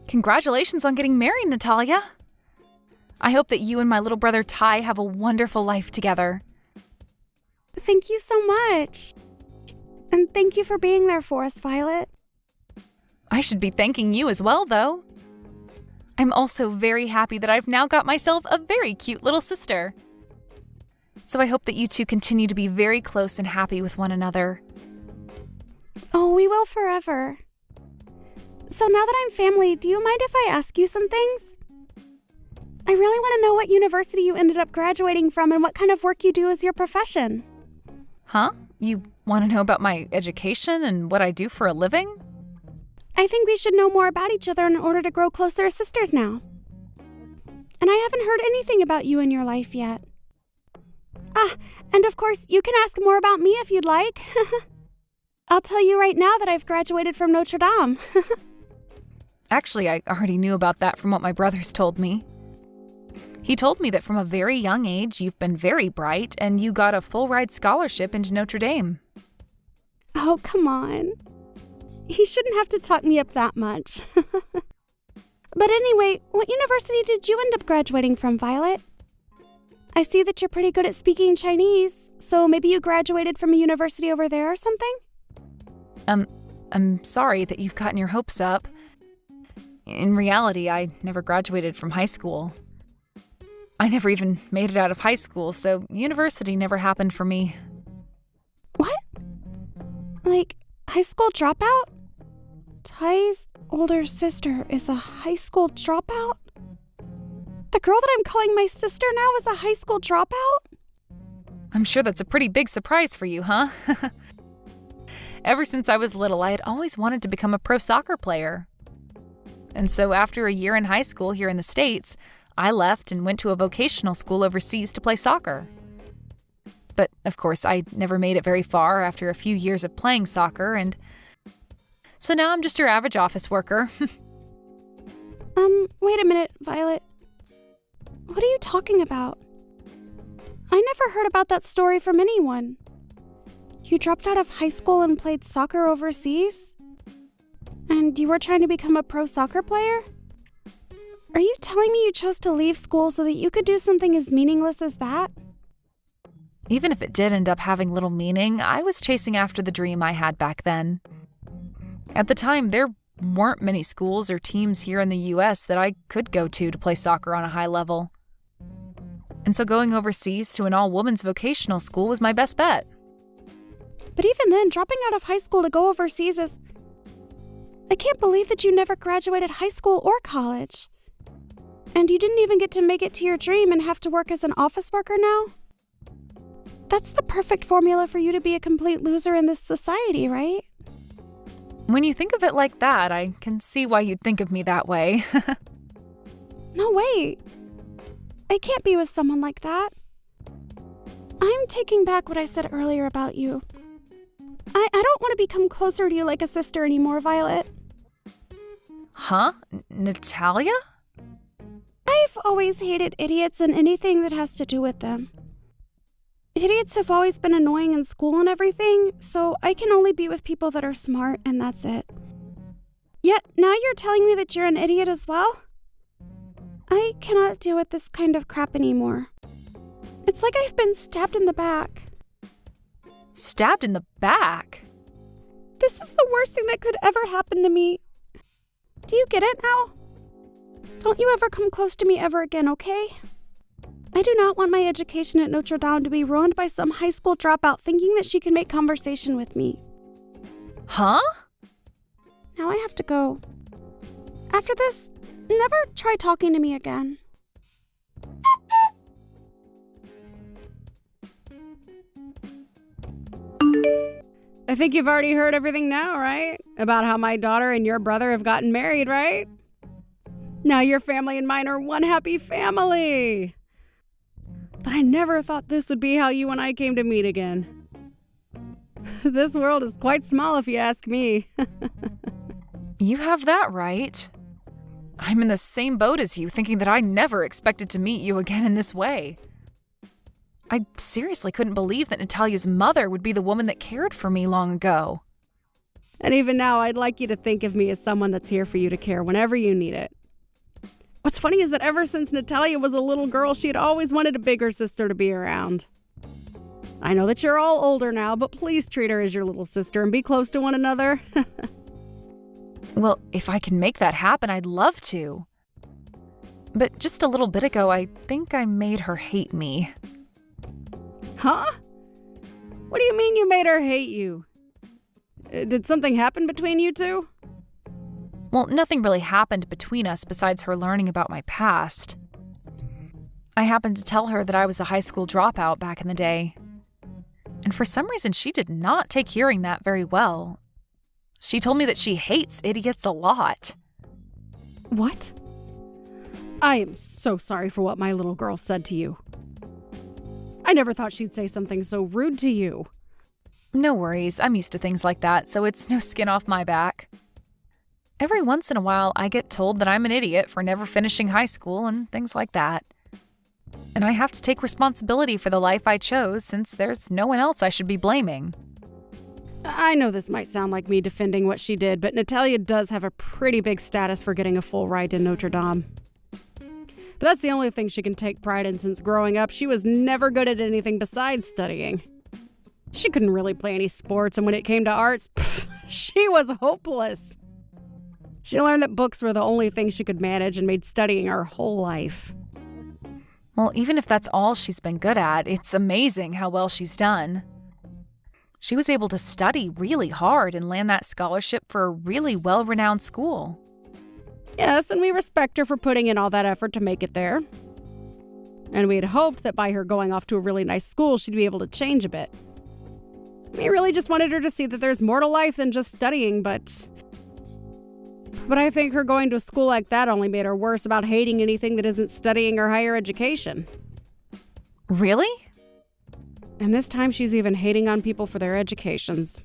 Congratulations on getting married, Natalia. I hope that you and my little brother Ty have a wonderful life together. Thank you so much. And thank you for being there for us, Violet. I should be thanking you as well, though. I'm also very happy that I've now got myself a very cute little sister. So I hope that you two continue to be very close and happy with one another. Oh, we will forever. So now that I'm family, do you mind if I ask you some things? I really want to know what university you ended up graduating from and what kind of work you do as your profession. Huh? You want to know about my education and what I do for a living? I think we should know more about each other in order to grow closer as sisters now. And I haven't heard anything about you in your life yet. And of course, you can ask more about me if you'd like. I'll tell you right now that I've graduated from Notre Dame. Actually, I already knew about that from what my brothers told me. He told me that from a very young age, you've been very bright and you got a full-ride scholarship into Notre Dame. Oh, come on. He shouldn't have to talk me up that much. But anyway, what university did you end up graduating from, Violet? I see that you're pretty good at speaking Chinese, so maybe you graduated from a university over there or something? I'm sorry that you've gotten your hopes up. In reality, I never graduated from high school. I never even made it out of high school, so university never happened for me. What? Like, high school dropout? Ty's older sister is a high school dropout? The girl that I'm calling my sister now is a high school dropout? I'm sure that's a pretty big surprise for you, huh? Ever since I was little, I had always wanted to become a pro soccer player. And so after a year in high school here in the States, I left and went to a vocational school overseas to play soccer. But, of course, I never made it very far after a few years of playing soccer, and so now I'm just your average office worker. Wait a minute, Violet. What are you talking about? I never heard about that story from anyone. You dropped out of high school and played soccer overseas? And you were trying to become a pro soccer player? Are you telling me you chose to leave school so that you could do something as meaningless as that? Even if it did end up having little meaning, I was chasing after the dream I had back then. At the time, there weren't many schools or teams here in the US that I could go to play soccer on a high level. And so going overseas to an all-women's vocational school was my best bet. But even then, dropping out of high school to go overseas is... I can't believe that you never graduated high school or college. And you didn't even get to make it to your dream and have to work as an office worker now? That's the perfect formula for you to be a complete loser in this society, right? When you think of it like that, I can see why you'd think of me that way. No, wait. I can't be with someone like that. I'm taking back what I said earlier about you. I don't want to become closer to you like a sister anymore, Violet. Huh? Natalia? I've always hated idiots and anything that has to do with them. Idiots have always been annoying in school and everything, so I can only be with people that are smart, and that's it. Yet, now you're telling me that you're an idiot as well? I cannot deal with this kind of crap anymore. It's like I've been stabbed in the back. Stabbed in the back? This is the worst thing that could ever happen to me. Do you get it now? Don't you ever come close to me ever again, okay? I do not want my education at Notre Dame to be ruined by some high school dropout thinking that she can make conversation with me. Huh? Now I have to go. After this, never try talking to me again. I think you've already heard everything now, right? About how my daughter and your brother have gotten married, right? Now your family and mine are one happy family. But I never thought this would be how you and I came to meet again. This world is quite small if you ask me. You have that right. I'm in the same boat as you, thinking that I never expected to meet you again in this way. I seriously couldn't believe that Natalia's mother would be the woman that cared for me long ago. And even now, I'd like you to think of me as someone that's here for you to care whenever you need it. What's funny is that ever since Natalia was a little girl, she had always wanted a bigger sister to be around. I know that you're all older now, but please treat her as your little sister and be close to one another. Well, if I can make that happen, I'd love to. But just a little bit ago, I think I made her hate me. Huh? What do you mean you made her hate you? Did something happen between you two? Well, nothing really happened between us besides her learning about my past. I happened to tell her that I was a high school dropout back in the day. And for some reason, she did not take hearing that very well. She told me that she hates idiots a lot. What? I am so sorry for what my little girl said to you. I never thought she'd say something so rude to you. No worries, I'm used to things like that, so it's no skin off my back. Every once in a while, I get told that I'm an idiot for never finishing high school and things like that. And I have to take responsibility for the life I chose since there's no one else I should be blaming. I know this might sound like me defending what she did, but Natalia does have a pretty big status for getting a full ride to Notre Dame. But that's the only thing she can take pride in since growing up. She was never good at anything besides studying. She couldn't really play any sports, and when it came to arts, she was hopeless. She learned that books were the only thing she could manage and made studying her whole life. Well, even if that's all she's been good at, it's amazing how well she's done. She was able to study really hard and land that scholarship for a really well-renowned school. Yes, and we respect her for putting in all that effort to make it there. And we had hoped that by her going off to a really nice school, she'd be able to change a bit. We really just wanted her to see that there's more to life than just studying, but I think her going to a school like that only made her worse about hating anything that isn't studying or higher education. Really? And this time she's even hating on people for their educations.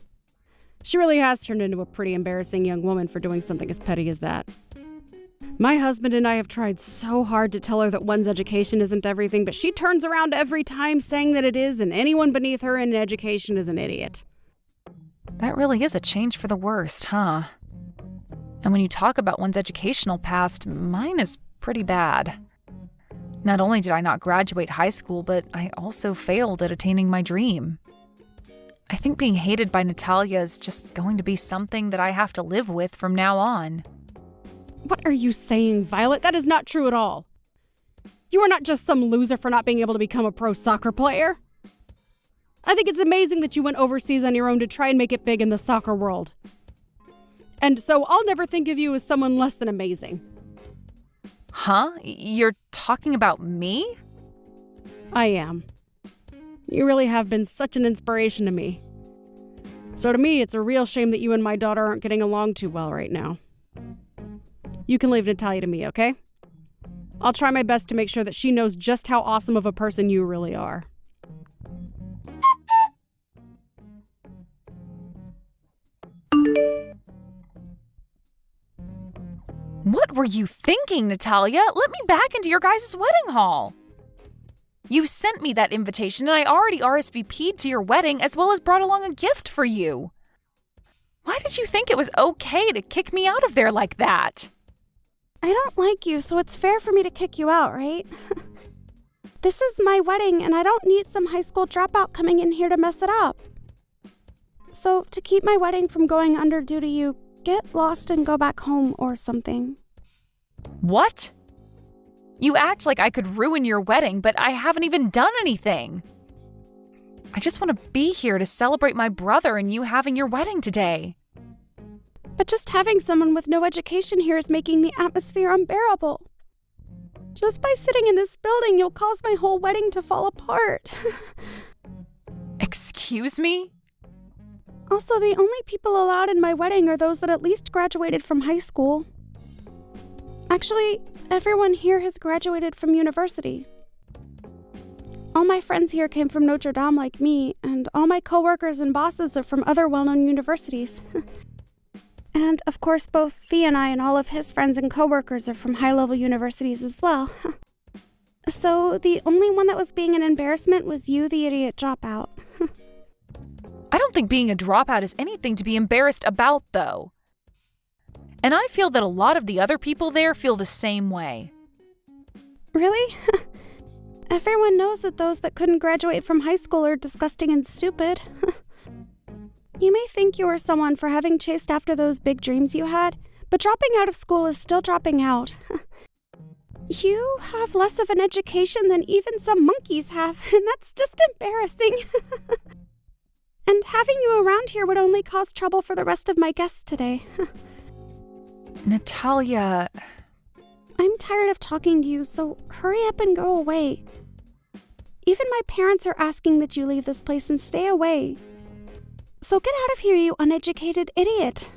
She really has turned into a pretty embarrassing young woman for doing something as petty as that. My husband and I have tried so hard to tell her that one's education isn't everything, but she turns around every time saying that it is, and anyone beneath her in education is an idiot. That really is a change for the worst, huh? And when you talk about one's educational past, mine is pretty bad. Not only did I not graduate high school, but I also failed at attaining my dream. I think being hated by Natalia is just going to be something that I have to live with from now on. What are you saying, Violet? That is not true at all. You are not just some loser for not being able to become a pro soccer player. I think it's amazing that you went overseas on your own to try and make it big in the soccer world. And so I'll never think of you as someone less than amazing. Huh? You're talking about me? I am. You really have been such an inspiration to me. So to me, it's a real shame that you and my daughter aren't getting along too well right now. You can leave Natalia to me, okay? I'll try my best to make sure that she knows just how awesome of a person you really are. What were you thinking, Natalia? Let me back into your guys' wedding hall. You sent me that invitation and I already RSVP'd to your wedding as well as brought along a gift for you. Why did you think it was okay to kick me out of there like that? I don't like you, so it's fair for me to kick you out, right? This is my wedding, and I don't need some high school dropout coming in here to mess it up. So, to keep my wedding from going under due to you, get lost and go back home or something. What? You act like I could ruin your wedding, but I haven't even done anything. I just want to be here to celebrate my brother and you having your wedding today. But just having someone with no education here is making the atmosphere unbearable. Just by sitting in this building, you'll cause my whole wedding to fall apart. Excuse me? Also, the only people allowed in my wedding are those that at least graduated from high school. Actually, everyone here has graduated from university. All my friends here came from Notre Dame like me, and all my coworkers and bosses are from other well-known universities. And, of course, both Thea and I and all of his friends and coworkers are from high-level universities as well. So, the only one that was being an embarrassment was you, the idiot dropout. I don't think being a dropout is anything to be embarrassed about, though. And I feel that a lot of the other people there feel the same way. Really? Everyone knows that those that couldn't graduate from high school are disgusting and stupid. You may think you are someone for having chased after those big dreams you had, but dropping out of school is still dropping out. You have less of an education than even some monkeys have, and that's just embarrassing. And having you around here would only cause trouble for the rest of my guests today. Natalia... I'm tired of talking to you, so hurry up and go away. Even my parents are asking that you leave this place and stay away. So get out of here, you uneducated idiot.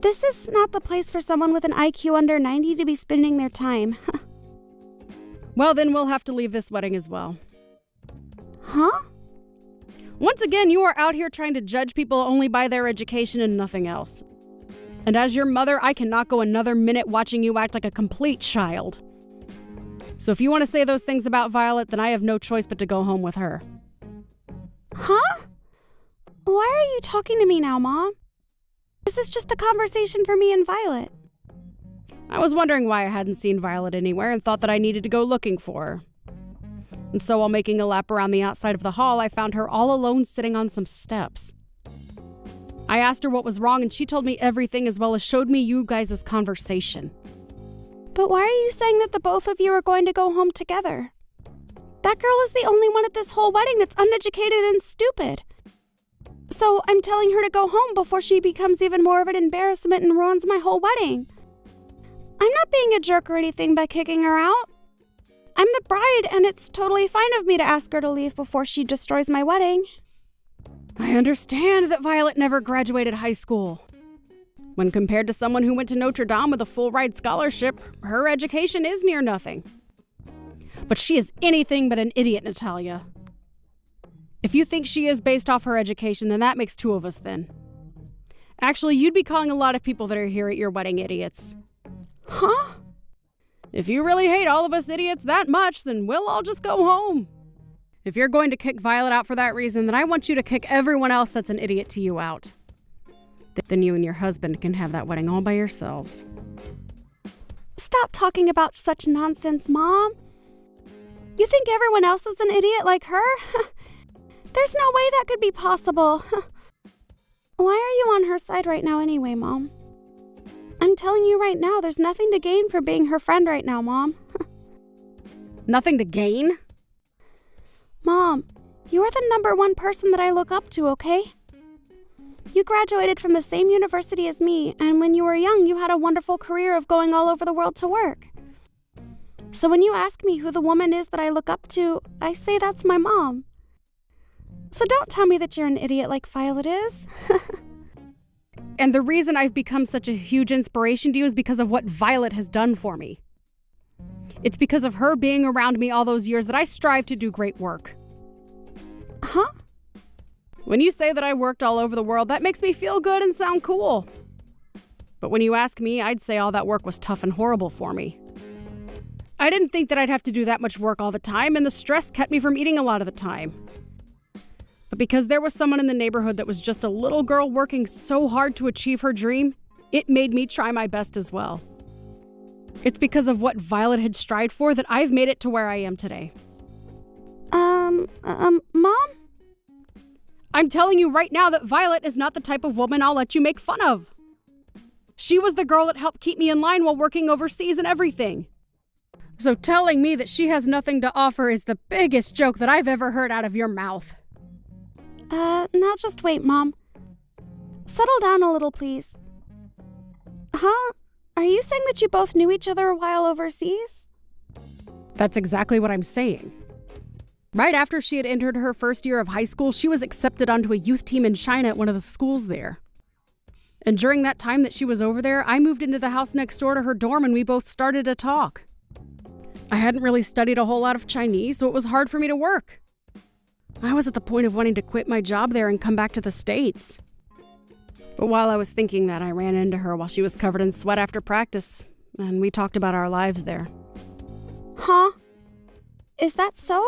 This is not the place for someone with an IQ under 90 to be spending their time. Well, then we'll have to leave this wedding as well. Huh? Once again, you are out here trying to judge people only by their education and nothing else. And as your mother, I cannot go another minute watching you act like a complete child. So if you want to say those things about Violet, then I have no choice but to go home with her. Huh? Why are you talking to me now, Mom? This is just a conversation for me and Violet. I was wondering why I hadn't seen Violet anywhere and thought that I needed to go looking for her. And so while making a lap around the outside of the hall, I found her all alone sitting on some steps. I asked her what was wrong and she told me everything as well as showed me you guys' conversation. But why are you saying that the both of you are going to go home together? That girl is the only one at this whole wedding that's uneducated and stupid. So I'm telling her to go home before she becomes even more of an embarrassment and ruins my whole wedding. I'm not being a jerk or anything by kicking her out. I'm the bride, and it's totally fine of me to ask her to leave before she destroys my wedding. I understand that Violet never graduated high school. When compared to someone who went to Notre Dame with a full-ride scholarship, her education is near nothing. But she is anything but an idiot, Natalia. If you think she is based off her education, then that makes two of us then. Actually, you'd be calling a lot of people that are here at your wedding idiots. Huh? If you really hate all of us idiots that much, then we'll all just go home. If you're going to kick Violet out for that reason, then I want you to kick everyone else that's an idiot to you out. Then you and your husband can have that wedding all by yourselves. Stop talking about such nonsense, Mom. You think everyone else is an idiot like her? There's no way that could be possible. Why are you on her side right now anyway, Mom? I'm telling you right now, there's nothing to gain for being her friend right now, Mom. Nothing to gain? Mom, you are the number one person that I look up to, okay? You graduated from the same university as me, and when you were young, you had a wonderful career of going all over the world to work. So when you ask me who the woman is that I look up to, I say that's my mom. So don't tell me that you're an idiot like Violet is. And the reason I've become such a huge inspiration to you is because of what Violet has done for me. It's because of her being around me all those years that I strive to do great work. Huh? When you say that I worked all over the world, that makes me feel good and sound cool. But when you ask me, I'd say all that work was tough and horrible for me. I didn't think that I'd have to do that much work all the time, and the stress kept me from eating a lot of the time. But because there was someone in the neighborhood that was just a little girl working so hard to achieve her dream, it made me try my best as well. It's because of what Violet had strived for that I've made it to where I am today. Mom? I'm telling you right now that Violet is not the type of woman I'll let you make fun of. She was the girl that helped keep me in line while working overseas and everything. So telling me that she has nothing to offer is the biggest joke that I've ever heard out of your mouth. Now just wait, Mom. Settle down a little, please. Huh? Are you saying that you both knew each other while overseas? That's exactly what I'm saying. Right after she had entered her first year of high school, she was accepted onto a youth team in China at one of the schools there. And during that time that she was over there, I moved into the house next door to her dorm and we both started to talk. I hadn't really studied a whole lot of Chinese, so it was hard for me to work. I was at the point of wanting to quit my job there and come back to the States. But while I was thinking that, I ran into her while she was covered in sweat after practice, and we talked about our lives there. Huh? Is that so?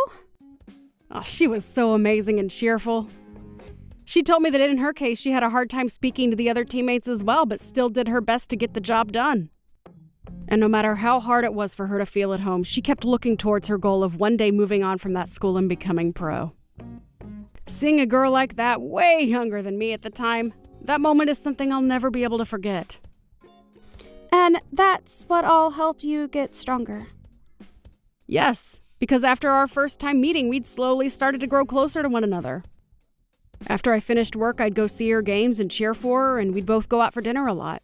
Oh, she was so amazing and cheerful. She told me that in her case, she had a hard time speaking to the other teammates as well, but still did her best to get the job done. And no matter how hard it was for her to feel at home, she kept looking towards her goal of one day moving on from that school and becoming pro. Seeing a girl like that, way younger than me at the time, that moment is something I'll never be able to forget. And that's what all helped you get stronger. Yes, because after our first time meeting, we'd slowly started to grow closer to one another. After I finished work, I'd go see her games and cheer for her, and we'd both go out for dinner a lot.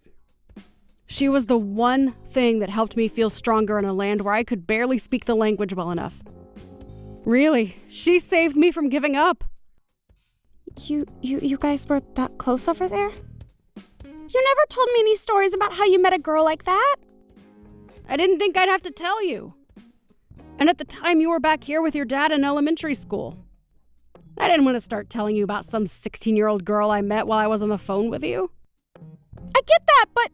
She was the one thing that helped me feel stronger in a land where I could barely speak the language well enough. Really, she saved me from giving up. You guys were that close over there? You never told me any stories about how you met a girl like that. I didn't think I'd have to tell you. And at the time, you were back here with your dad in elementary school. I didn't want to start telling you about some 16-year-old girl I met while I was on the phone with you. I get that, but...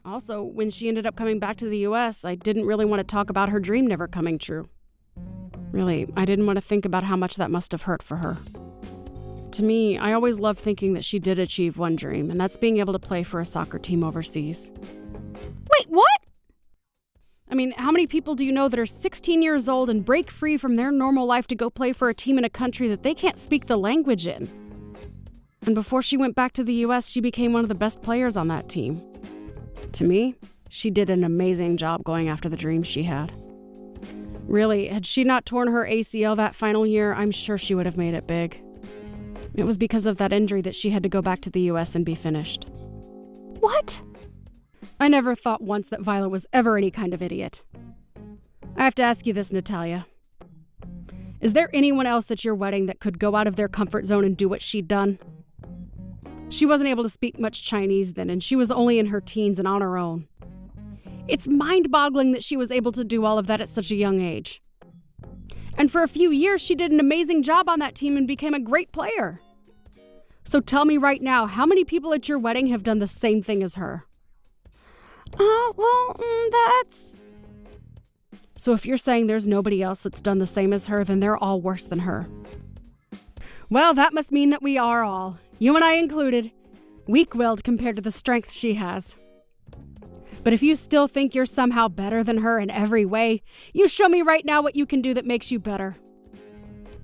Also, when she ended up coming back to the US, I didn't really want to talk about her dream never coming true. Really, I didn't want to think about how much that must have hurt for her. To me, I always loved thinking that she did achieve one dream, and that's being able to play for a soccer team overseas. Wait, what? I mean, how many people do you know that are 16 years old and break free from their normal life to go play for a team in a country that they can't speak the language in? And before she went back to the US, she became one of the best players on that team. To me, she did an amazing job going after the dreams she had. Really, had she not torn her ACL that final year, I'm sure she would have made it big. It was because of that injury that she had to go back to the US and be finished. What? I never thought once that Violet was ever any kind of idiot. I have to ask you this, Natalia. Is there anyone else at your wedding that could go out of their comfort zone and do what she'd done? She wasn't able to speak much Chinese then, and she was only in her teens and on her own. It's mind-boggling that she was able to do all of that at such a young age. And for a few years, she did an amazing job on that team and became a great player. So tell me right now, how many people at your wedding have done the same thing as her? That's... So if you're saying there's nobody else that's done the same as her, then they're all worse than her. Well, that must mean that we are all, you and I included, weak-willed compared to the strength she has. But if you still think you're somehow better than her in every way, you show me right now what you can do that makes you better.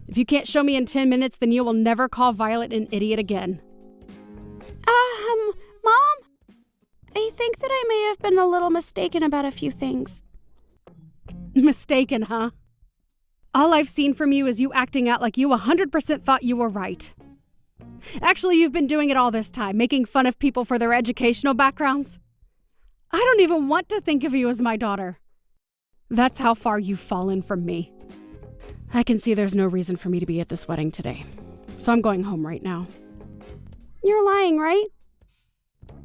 If you can't show me in 10 minutes, then you will never call Violet an idiot again. Mom? I think that I may have been a little mistaken about a few things. Mistaken, huh? All I've seen from you is you acting out like you 100% thought you were right. Actually, you've been doing it all this time, making fun of people for their educational backgrounds. I don't even want to think of you as my daughter. That's how far you've fallen from me. I can see there's no reason for me to be at this wedding today, so I'm going home right now. You're lying, right?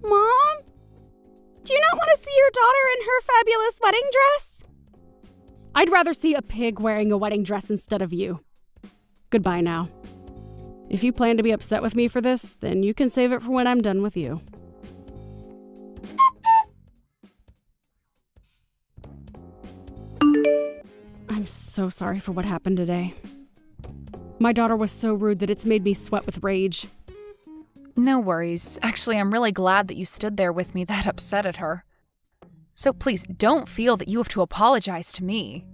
Mom? Do you not want to see your daughter in her fabulous wedding dress? I'd rather see a pig wearing a wedding dress instead of you. Goodbye now. If you plan to be upset with me for this, then you can save it for when I'm done with you. I'm so sorry for what happened today. My daughter was so rude that it's made me sweat with rage. No worries. Actually, I'm really glad that you stood there with me that upset at her. So please don't feel that you have to apologize to me.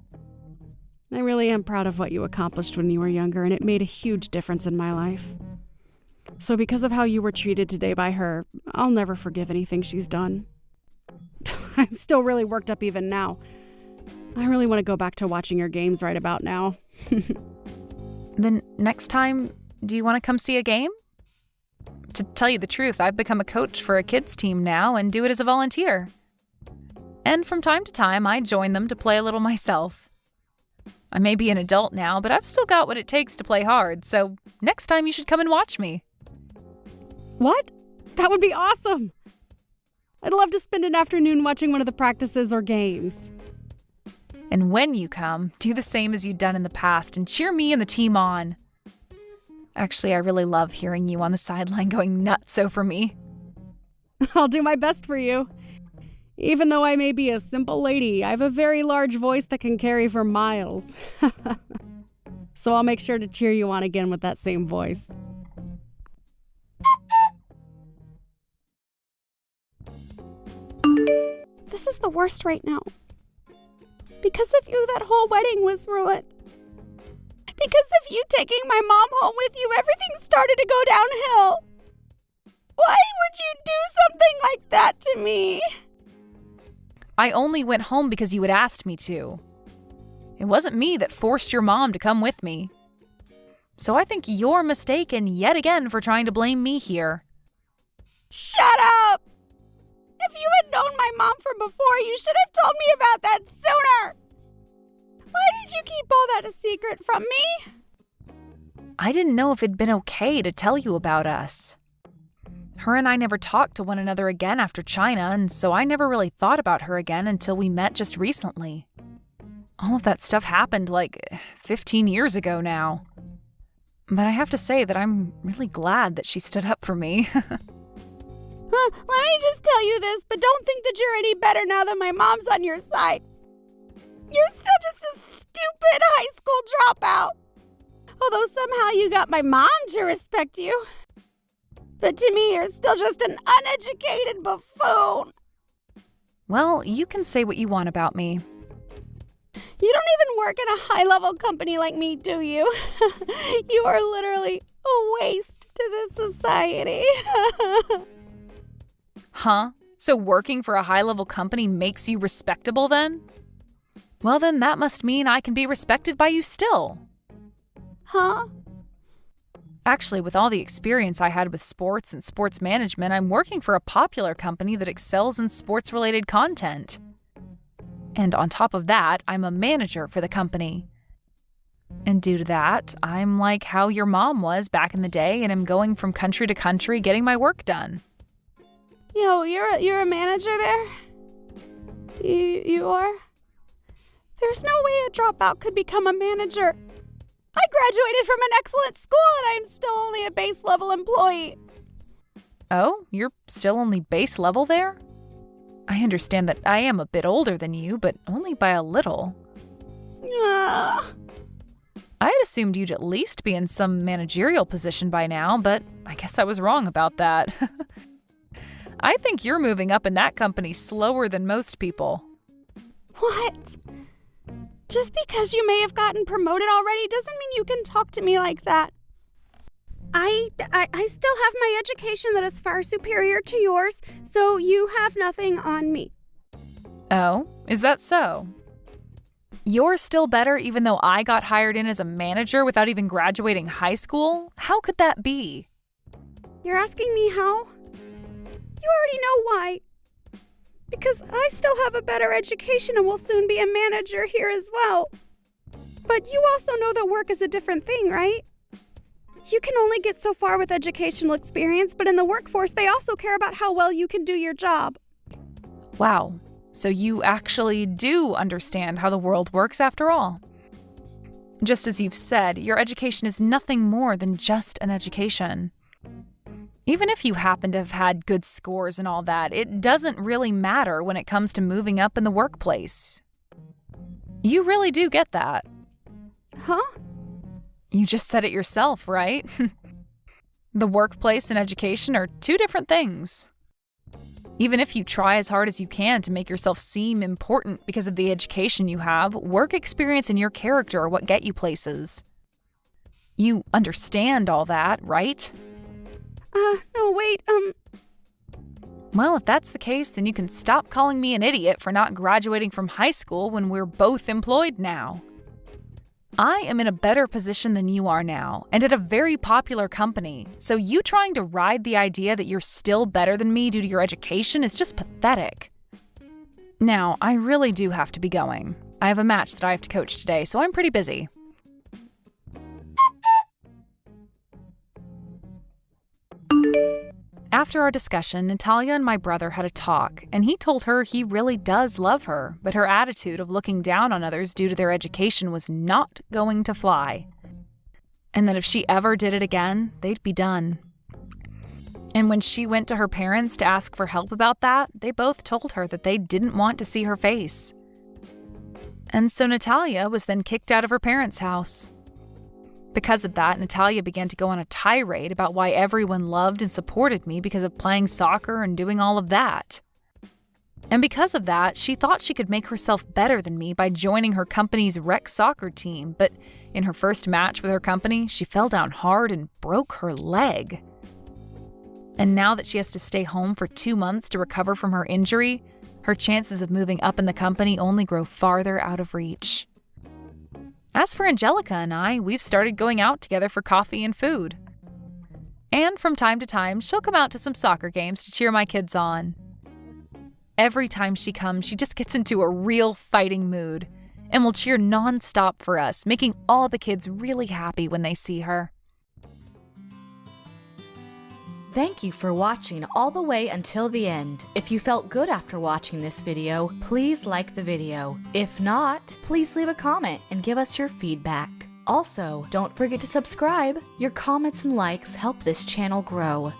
I really am proud of what you accomplished when you were younger, and it made a huge difference in my life. So because of how you were treated today by her, I'll never forgive anything she's done. I'm still really worked up even now. I really want to go back to watching your games right about now. Then next time, do you want to come see a game? To tell you the truth, I've become a coach for a kids team now and do it as a volunteer. And from time to time, I join them to play a little myself. I may be an adult now, but I've still got what it takes to play hard, so next time you should come and watch me. What? That would be awesome! I'd love to spend an afternoon watching one of the practices or games. And when you come, do the same as you've done in the past and cheer me and the team on. Actually, I really love hearing you on the sideline going nuts over me. I'll do my best for you. Even though I may be a simple lady, I have a very large voice that can carry for miles. So I'll make sure to cheer you on again with that same voice. This is the worst right now. Because of you, that whole wedding was ruined. Because of you taking my mom home with you, everything started to go downhill. Why would you do something like that to me? I only went home because you had asked me to. It wasn't me that forced your mom to come with me. So I think you're mistaken yet again for trying to blame me here. Shut up! If you had known my mom from before, you should have told me about that sooner! Why did you keep all that a secret from me? I didn't know if it'd been okay to tell you about us. Her and I never talked to one another again after China, and so I never really thought about her again until we met just recently. All of that stuff happened like 15 years ago now. But I have to say that I'm really glad that she stood up for me. Let me just tell you this, but don't think that you're any better now that my mom's on your side. You're still just a stupid high school dropout. Although somehow you got my mom to respect you. But to me, you're still just an uneducated buffoon. Well, you can say what you want about me. You don't even work in a high-level company like me, do you? You are literally a waste to this society. Huh? So working for a high-level company makes you respectable then? Well, then that must mean I can be respected by you still. Huh? Actually, with all the experience I had with sports and sports management, I'm working for a popular company that excels in sports-related content. And on top of that, I'm a manager for the company. And due to that, I'm like how your mom was back in the day, and I'm going from country to country getting my work done. Yo, you're a manager there? You are? There's no way a dropout could become a manager. I graduated from an excellent school and I'm still only a base level employee. Oh, you're still only base level there? I understand that I am a bit older than you, but only by a little. I had assumed you'd at least be in some managerial position by now, but I guess I was wrong about that. I think you're moving up in that company slower than most people. What? Just because you may have gotten promoted already doesn't mean you can talk to me like that. I still have my education that is far superior to yours, so you have nothing on me. Oh, is that so? You're still better even though I got hired in as a manager without even graduating high school? How could that be? You're asking me how? You already know why. Because I still have a better education and will soon be a manager here as well. But you also know that work is a different thing, right? You can only get so far with educational experience, but in the workforce, they also care about how well you can do your job. Wow, so you actually do understand how the world works after all. Just as you've said, your education is nothing more than just an education. Even if you happen to have had good scores and all that, it doesn't really matter when it comes to moving up in the workplace. You really do get that. Huh? You just said it yourself, right? The workplace and education are two different things. Even if you try as hard as you can to make yourself seem important because of the education you have, work experience and your character are what get you places. You understand all that, right? No, wait, Well, if that's the case, then you can stop calling me an idiot for not graduating from high school when we're both employed now. I am in a better position than you are now, and at a very popular company, so you trying to ride the idea that you're still better than me due to your education is just pathetic. Now, I really do have to be going. I have a match that I have to coach today, so I'm pretty busy. After our discussion, Natalia and my brother had a talk, and he told her he really does love her, but her attitude of looking down on others due to their education was not going to fly. And that if she ever did it again, they'd be done. And when she went to her parents to ask for help about that, they both told her that they didn't want to see her face. And so Natalia was then kicked out of her parents' house. Because of that, Natalia began to go on a tirade about why everyone loved and supported me because of playing soccer and doing all of that. And because of that, she thought she could make herself better than me by joining her company's rec soccer team, but in her first match with her company, she fell down hard and broke her leg. And now that she has to stay home for 2 months to recover from her injury, her chances of moving up in the company only grow farther out of reach. As for Angelica and I, we've started going out together for coffee and food. And from time to time, she'll come out to some soccer games to cheer my kids on. Every time she comes, she just gets into a real fighting mood and will cheer nonstop for us, making all the kids really happy when they see her. Thank you for watching all the way until the end. If you felt good after watching this video, please like the video. If not, please leave a comment and give us your feedback. Also, don't forget to subscribe. Your comments and likes help this channel grow.